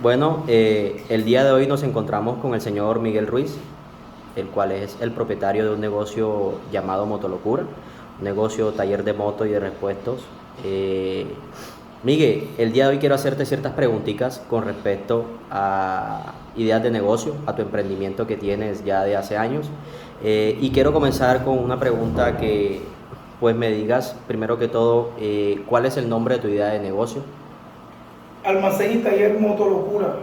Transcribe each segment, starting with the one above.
Bueno, el día de hoy nos encontramos con el señor Miguel Ruiz, el cual es el propietario de un negocio llamado Motolocura, un negocio taller de moto y de repuestos. Eh, Miguel, el día de hoy quiero hacerte ciertas preguntitas con respecto a ideas de negocio, a tu emprendimiento que tienes ya de hace años. Y quiero comenzar con una pregunta que pues me digas primero que todo, ¿cuál es el nombre de tu idea de negocio? Almacén y taller Motolocura.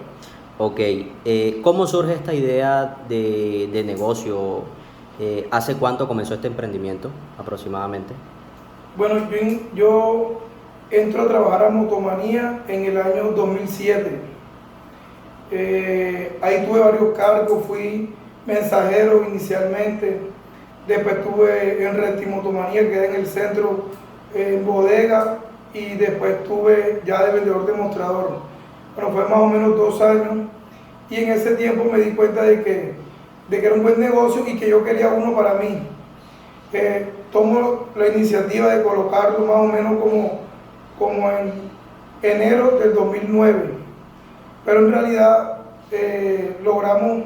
Ok, ¿cómo surge esta idea de negocio? ¿Hace cuánto comenzó este emprendimiento aproximadamente? Bueno, yo entro a trabajar a Motomanía en el año 2007. Ahí tuve varios cargos, fui mensajero inicialmente, después estuve en Reti Motomanía, que queda en el centro, en bodega, y después estuve ya de vendedor demostrador. Bueno, fue más o menos 2 años, y en ese tiempo me di cuenta de que era un buen negocio y que yo quería uno para mí. Tomo la iniciativa de colocarlo más o menos como en enero del 2009, pero en realidad logramos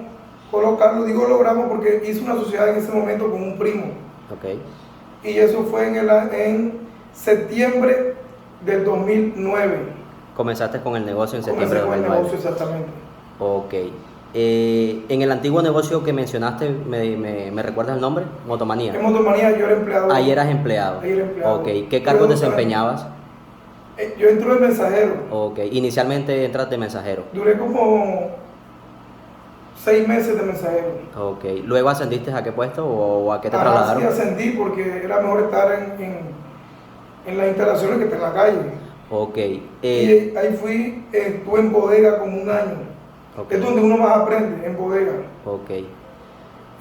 colocarlo. Digo logramos porque hice una sociedad en ese momento con un primo, Ok, y eso fue en septiembre del 2009. comenzaste con el negocio en septiembre Comencé de con el 2009. negocio exactamente. Ok, en el antiguo negocio que mencionaste, ¿me recuerdas el nombre? Motomanía. En Motomanía yo era empleado. Ahí eras empleado. Ahí era empleado. Ok, ¿qué Tuve cargos 2 años. desempeñabas? Yo entro de mensajero. Ok, inicialmente entras de mensajero. Duré como 6 meses de mensajero. Ok, ¿luego ascendiste a qué puesto o a qué te Ajá, sí trasladaron? ascendí porque era mejor estar en las instalaciones que estar en la calle. Ok, Y ahí fui, estuve en bodega como un año. ok, Es donde uno más aprende, en bodega. ok,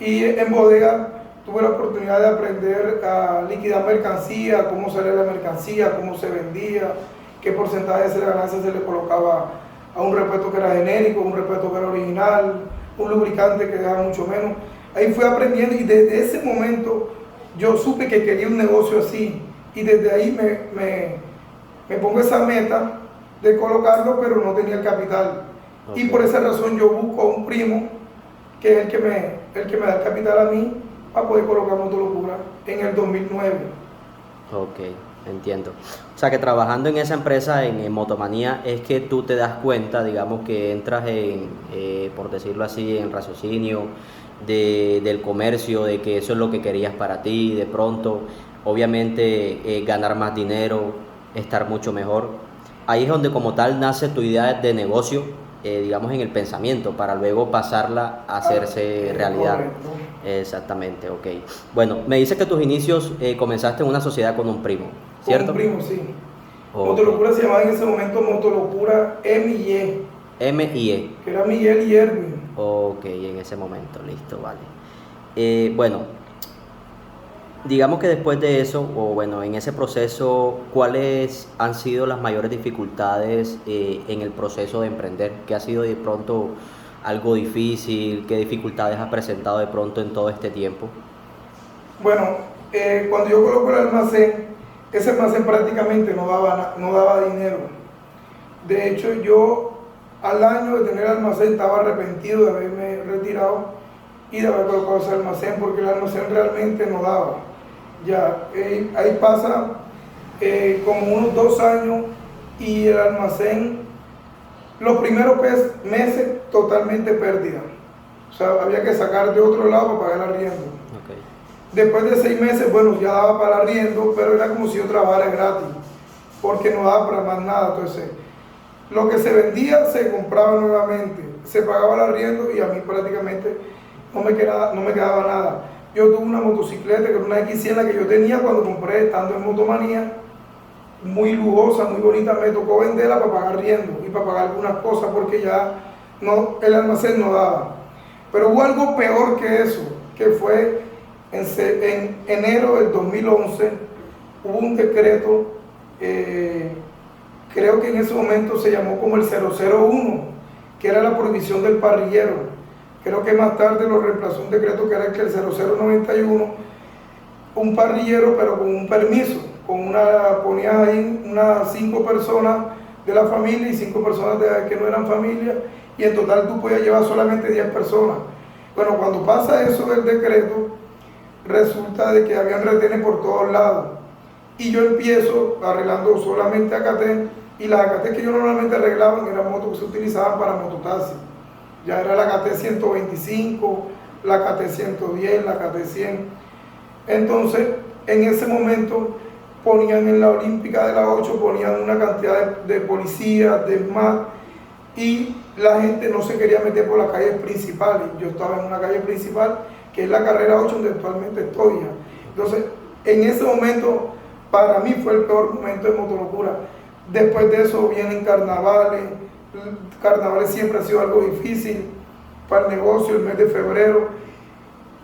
Y en bodega tuve la oportunidad de aprender a liquidar mercancía, cómo salía la mercancía, cómo se vendía, qué porcentaje de la ganancia se le colocaba a un repuesto que era genérico, un repuesto que era original, un lubricante que dejaba mucho menos. Ahí fui aprendiendo, y desde ese momento yo supe que quería un negocio así, y desde ahí me pongo esa meta de colocarlo, pero no tenía el capital. ok. Y por esa razón yo busco a un primo, que es el que me da el capital a mí, para poder colocar Motolocura en el 2009. Ok, entiendo. O sea que trabajando en esa empresa, en Motomanía, es que tú te das cuenta, digamos, que entras en, por decirlo así, en raciocinio del comercio, de que eso es lo que querías para ti, de pronto, obviamente, ganar más dinero, estar mucho mejor. Ahí es donde como tal nace tu idea de negocio, digamos, en el pensamiento, para luego pasarla a hacerse realidad. Correcto. Exactamente, ok. Bueno, me dice que tus inicios comenzaste en una sociedad con un primo, Con ¿cierto? un primo, sí. Ok. Motolocura se llamaba en ese momento Motolocura M&Y, M-I-E. que era Miguel y Erwin. Ok, en ese momento, listo, vale. Bueno, digamos que después de eso, o bueno, en ese proceso, ¿cuáles han sido las mayores dificultades en el proceso de emprender? ¿Qué ha sido de pronto algo difícil? ¿Qué dificultades has presentado de pronto en todo este tiempo? Bueno, cuando yo coloco el almacén, ese almacén prácticamente no daba dinero. De hecho, yo al año de tener el almacén estaba arrepentido de haberme retirado y de haber colocado ese almacén, porque el almacén realmente no daba. Ya, ahí pasa como unos 2 años, y el almacén, los primeros meses totalmente pérdida. O sea, había que sacar de otro lado para pagar el arriendo. Ok, Después de 6 meses, bueno, ya daba para el arriendo, pero era como si yo trabajara gratis, porque no daba para más nada. Entonces, lo que se vendía se compraba nuevamente, se pagaba el arriendo, y a mí prácticamente no me quedaba nada. Yo tuve una motocicleta, que era una X100 que yo tenía cuando compré estando en Motomanía, muy lujosa, muy bonita. Me tocó venderla para pagar arriendo y para pagar algunas cosas, porque ya no, el almacén no daba. Pero hubo algo peor que eso, que fue en enero del 2011, hubo un decreto, creo que en ese momento se llamó como el 001, que era la prohibición del parrillero. Creo que más tarde lo reemplazó un decreto que era el 0091, un parrillero pero con un permiso, ponías ahí unas 5 personas de la familia y 5 personas que no eran familia, y en total tú podías llevar solamente 10 personas. Bueno, cuando pasa eso del decreto, resulta de que habían retenes por todos lados, y yo empiezo arreglando solamente Acaté, y las Acaté que yo normalmente arreglaban eran motos que se utilizaban para mototaxi. Ya era la Acaté 125, la Acaté 110, la Acaté 100. Entonces, en ese momento ponían en la Olímpica de la 8, ponían una cantidad de policías, de SMAT, y la gente no se quería meter por las calles principales. Yo estaba en una calle principal, que es la carrera 8, donde actualmente estoy ya. Entonces, en ese momento, para mí fue el peor momento de Motolocura. Después de eso vienen carnavales. Carnavales siempre ha sido algo difícil para el negocio, el mes de febrero.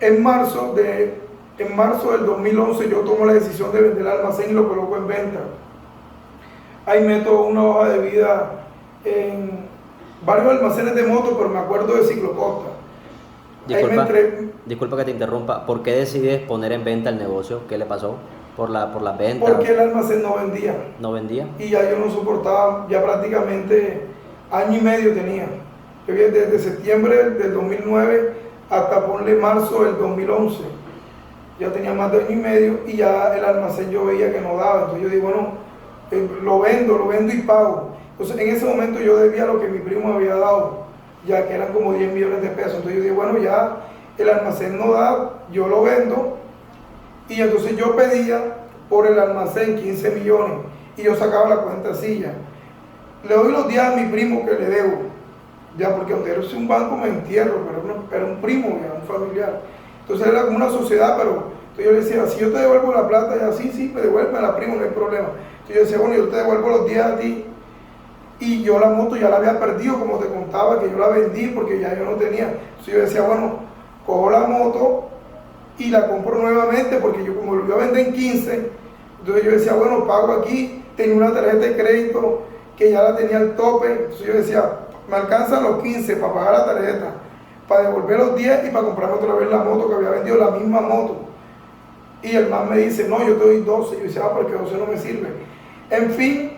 En marzo del 2011 yo tomo la decisión de vender el almacén y lo coloco en venta. Ahí meto una hoja de vida en varios almacenes de motos, pero me acuerdo de Ciclocosta. Disculpa que te interrumpa. ¿Por qué decides poner en venta el negocio? ¿Qué le pasó? ¿Por las ventas? Porque el almacén no vendía. ¿No vendía? Y ya yo no soportaba, ya prácticamente año y medio tenía. Yo desde septiembre del 2009 hasta ponle marzo del 2011. Ya tenía más de año y medio y ya el almacén yo veía que no daba. Entonces yo digo, bueno, lo vendo y pago. Entonces en ese momento yo debía lo que mi primo había dado, ya que eran como 10 millones de pesos. Entonces yo digo, bueno, ya el almacén no da, yo lo vendo. Y entonces yo pedía por el almacén 15 millones y yo sacaba la cuenta así ya. Le doy los días a mi primo que le debo, ya, porque aunque era un banco me entierro, pero era un primo, ya, un familiar. Entonces era como una sociedad, pero entonces yo le decía, si yo te devuelvo la plata, ya sí, me devuelve la primo, no hay problema. Entonces yo decía, bueno, yo te devuelvo los días a ti, y yo la moto ya la había perdido, como te contaba, que yo la vendí porque ya yo no tenía. Entonces yo decía, bueno, cojo la moto y la compro nuevamente, porque yo como lo iba a vender en 15, entonces yo decía, bueno, pago aquí, tenía una tarjeta de crédito que ya la tenía al tope, entonces yo decía, me alcanzan los 15 para pagar la tarjeta, para devolver los 10 y para comprarme otra vez la moto que había vendido, la misma moto. Y el man me dice, no, yo te doy 12, y yo decía, porque 12 no me sirve. En fin,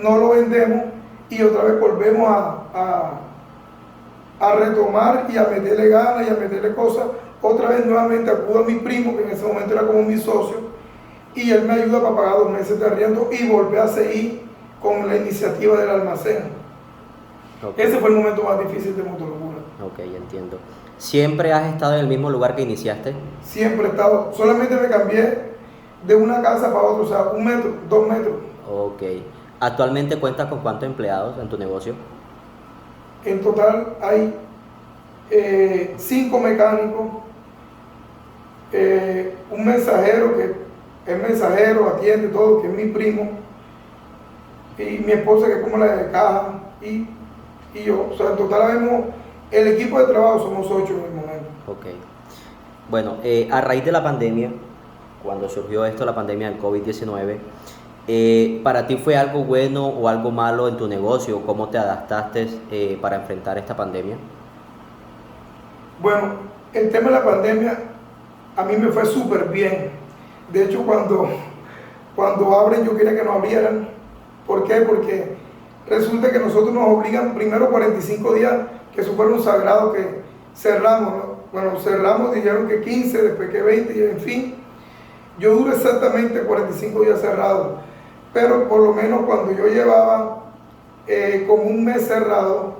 no lo vendemos y otra vez volvemos a retomar y a meterle ganas y a meterle cosas. Otra vez nuevamente acudo a mi primo, que en ese momento era como mi socio, y él me ayuda para pagar 2 meses de arriendo y volver a seguir con la iniciativa del almacén. Okay. Ese fue el momento más difícil de Motolocura. Ok, entiendo. ¿Siempre has estado en el mismo lugar que iniciaste? Siempre he estado, solamente me cambié de una casa para otra, o sea, 1 metro, 2 metros. Ok. ¿Actualmente cuentas con cuántos empleados en tu negocio? En total hay 5 mecánicos, un mensajero que es mensajero, atiende todo, que es mi primo, y mi esposa que es como la de caja, y yo. O sea, en total vemos, el equipo de trabajo somos 8 en el momento. Ok. Bueno, a raíz de la pandemia, cuando surgió esto, la pandemia del COVID-19, ¿para ti fue algo bueno o algo malo en tu negocio? ¿Cómo te adaptaste para enfrentar esta pandemia? Bueno, el tema de la pandemia a mí me fue súper bien. De hecho, cuando abren, yo quería que no abrieran. ¿Por qué? Porque resulta que nosotros nos obligan primero 45 días, que eso fueron sagrados, que cerramos, ¿no? Bueno, cerramos, dijeron que 15, después que 20, y en fin. Yo duré exactamente 45 días cerrado, pero por lo menos cuando yo llevaba como 1 mes cerrado,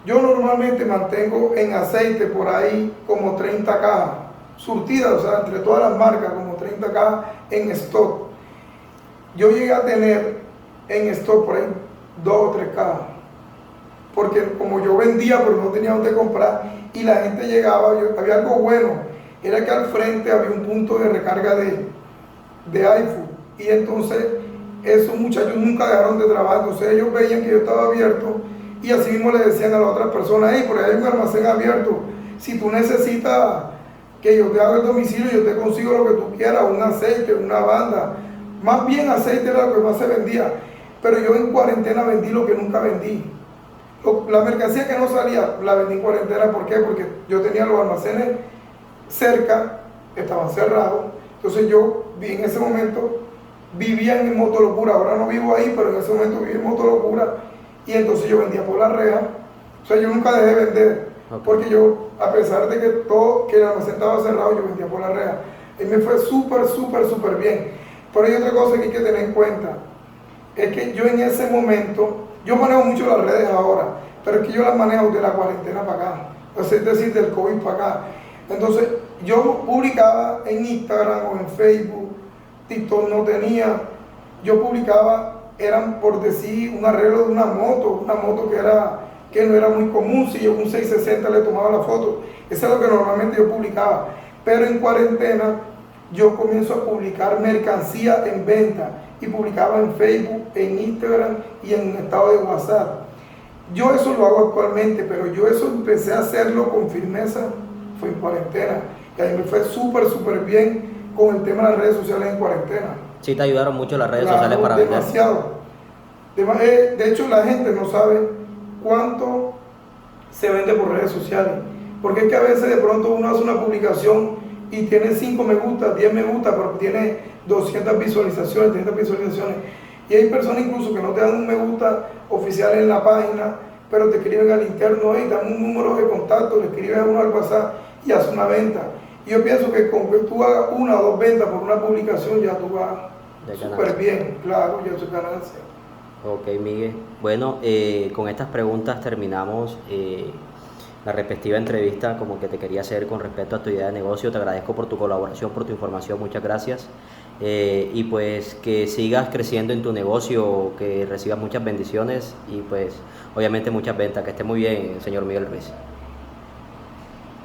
yo normalmente mantengo en aceite por ahí como 30 cajas, surtidas, o sea, entre todas las marcas, como 30 cajas en stock. Yo llegué a tener en stock por ahí 2 o 3 cajas, porque como yo vendía pero no tenía dónde comprar y la gente llegaba, había algo bueno, era que al frente había un punto de recarga de iPhone, y entonces esos muchachos nunca dejaron de trabajar. Entonces ellos veían que yo estaba abierto y así mismo le decían a las otras personas, hey, por ahí hay un almacén abierto, si tú necesitas que yo te haga el domicilio, yo te consigo lo que tú quieras, un aceite, una banda. Más bien aceite era lo que más se vendía, pero yo en cuarentena vendí lo que nunca vendí. La mercancía que no salía, la vendí en cuarentena. ¿Por qué? Porque yo tenía los almacenes cerca, estaban cerrados. Entonces yo vi en ese momento vivía en Motolocura, ahora no vivo ahí, pero en ese momento vivía en Motolocura, y entonces yo vendía por la reja. O sea, yo nunca dejé de vender, porque yo, a pesar de que el almacén estaba cerrado, yo vendía por la reja. Y me fue súper bien. Pero hay otra cosa que hay que tener en cuenta, es que yo en ese momento, yo manejo mucho las redes ahora, pero es que yo las manejo de la cuarentena para acá, o sea, es decir, del COVID para acá. Entonces, yo publicaba en Instagram o en Facebook, TikTok no tenía, yo publicaba, eran por decir un arreglo de una moto que no era muy común, si yo un 660 le tomaba la foto, eso es lo que normalmente yo publicaba, pero en cuarentena yo comienzo a publicar mercancía en venta y publicaba en Facebook, en Instagram y en estado de WhatsApp. Yo eso lo hago actualmente, pero yo eso empecé a hacerlo con firmeza, fue en cuarentena, y ahí me fue súper bien con el tema de las redes sociales en cuarentena. Sí, te ayudaron mucho las redes sociales para vender. Demasiado. De hecho, la gente no sabe cuánto se vende por redes sociales, porque es que a veces de pronto uno hace una publicación y tiene 5 me gusta, 10 me gusta, pero tiene 200 visualizaciones, 300 visualizaciones. Y hay personas incluso que no te dan un me gusta oficial en la página, pero te escriben al interno y dan un número de contacto, le escriben a uno al WhatsApp y hace una venta. Y yo pienso que con que tú hagas 1 o 2 ventas por una publicación ya tú vas súper bien, claro, ya es ganancia. Ok, Miguel. Bueno, con estas preguntas terminamos la respectiva entrevista como que te quería hacer con respecto a tu idea de negocio. Te agradezco por tu colaboración, por tu información, muchas gracias. Y pues que sigas creciendo en tu negocio, que recibas muchas bendiciones y pues obviamente muchas ventas. Que esté muy bien, señor Miguel Ruiz.